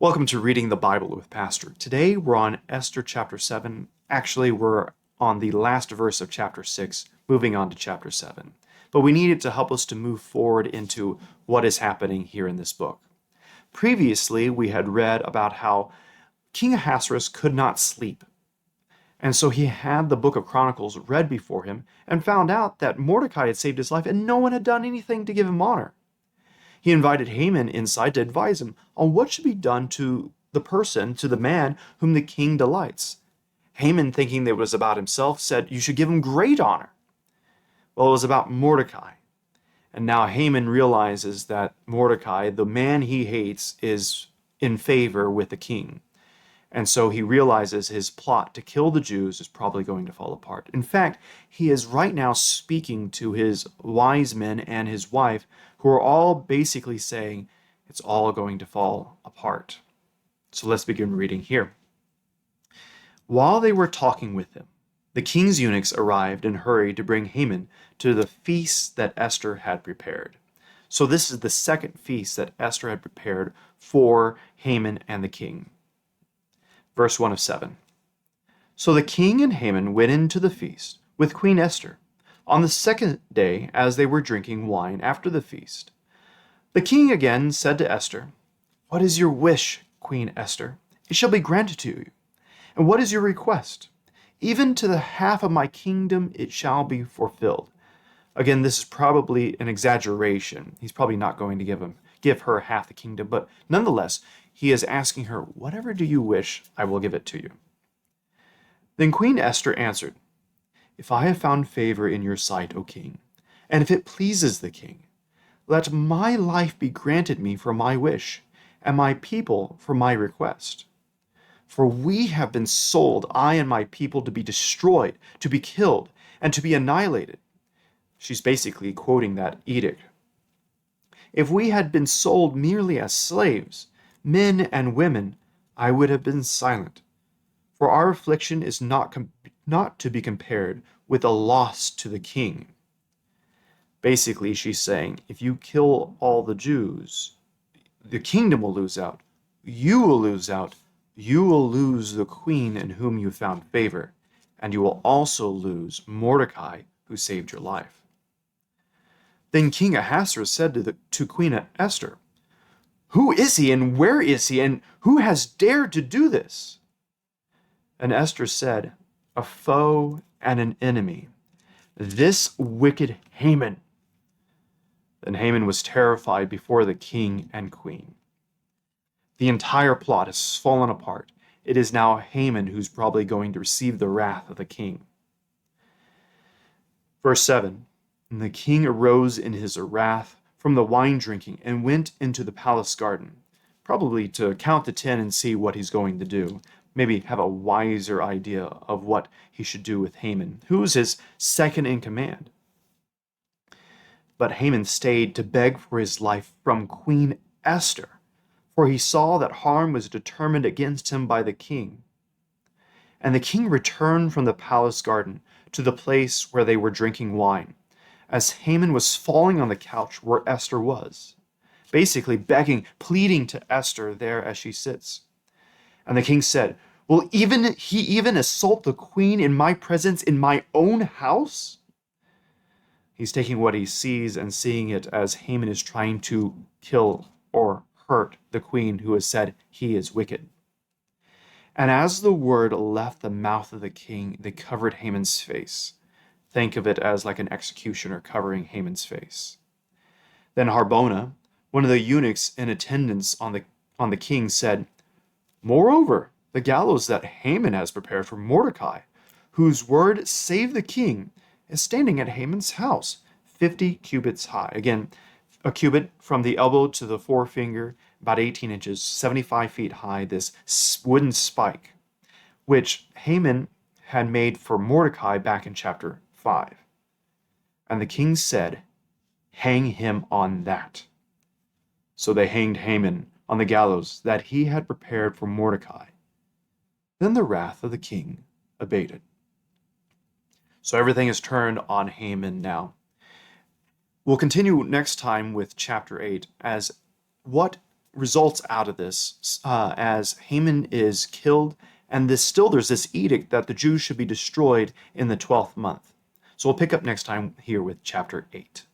Welcome to Reading the Bible with Pastor. Today we're on Esther chapter 7. Actually, we're on the last verse of chapter 6, moving on to chapter 7. But we need it to help us to move forward into what is happening here in this book. Previously, we had read about how King Ahasuerus could not sleep. And so he had the book of Chronicles read before him and found out that Mordecai had saved his life and no one had done anything to give him honor. He invited Haman inside to advise him on what should be done to the man whom the king delights. Haman, thinking that it was about himself, said, "You should give him great honor." Well, it was about Mordecai. And now Haman realizes that Mordecai, the man he hates, is in favor with the king. And so he realizes his plot to kill the Jews is probably going to fall apart. In fact, he is right now speaking to his wise men and his wife, who are all basically saying it's all going to fall apart. So let's begin reading here. While they were talking with him, the king's eunuchs arrived and hurried to bring Haman to the feast that Esther had prepared. So this is the second feast that Esther had prepared for Haman and the king. Verse 1 of 7. So the king and Haman went into the feast with Queen Esther on the second day as they were drinking wine after the feast. The king again said to Esther, "What is your wish, Queen Esther? It shall be granted to you. And what is your request? Even to the half of my kingdom it shall be fulfilled." Again, this is probably an exaggeration. He's probably not going to give her half the kingdom, but nonetheless, he is asking her, "Whatever do you wish, I will give it to you." Then Queen Esther answered, "If I have found favor in your sight, O king, and if it pleases the king, let my life be granted me for my wish, and my people for my request. For we have been sold, I and my people, to be destroyed, to be killed, and to be annihilated." She's basically quoting that edict. "If we had been sold merely as slaves, men and women, I would have been silent. For our affliction is not to be compared with a loss to the king." Basically, she's saying, if you kill all the Jews, the kingdom will lose out. You will lose out. You will lose the queen in whom you found favor, and you will also lose Mordecai, who saved your life. Then King Ahasuerus said to Queen Esther, "Who is he, and where is he, and who has dared to do this?" And Esther said, "A foe and an enemy, this wicked Haman." Then Haman was terrified before the king and queen. The entire plot has fallen apart. It is now Haman who's probably going to receive the wrath of the king. Verse 7, "And the king arose in his wrath from the wine drinking and went into the palace garden," probably to count to 10 and see what he's going to do. Maybe have a wiser idea of what he should do with Haman, who is his second in command. But Haman stayed to beg for his life from Queen Esther, for he saw that harm was determined against him by the king. And the king returned from the palace garden to the place where they were drinking wine, as Haman was falling on the couch where Esther was, basically begging, pleading to Esther there as she sits. And the king said, "Will he even assault the queen in my presence in my own house?" He's taking what he sees and seeing it as Haman is trying to kill or hurt the queen who has said he is wicked. And as the word left the mouth of the king, they covered Haman's face. Think of it as like an executioner covering Haman's face. Then Harbona, one of the eunuchs in attendance on the king, said, "Moreover, the gallows that Haman has prepared for Mordecai, whose word saved the king, is standing at Haman's house, 50 cubits high." Again, a cubit from the elbow to the forefinger, about 18 inches, 75 feet high, this wooden spike, which Haman had made for Mordecai back in chapter 5. And the king said, "Hang him on that." So they hanged Haman on the gallows that he had prepared for Mordecai. Then the wrath of the king abated. So everything is turned on Haman now. We'll continue next time with chapter 8 as what results out of this as Haman is killed, and there's this edict that the Jews should be destroyed in the 12th month. So we'll pick up next time here with chapter 8.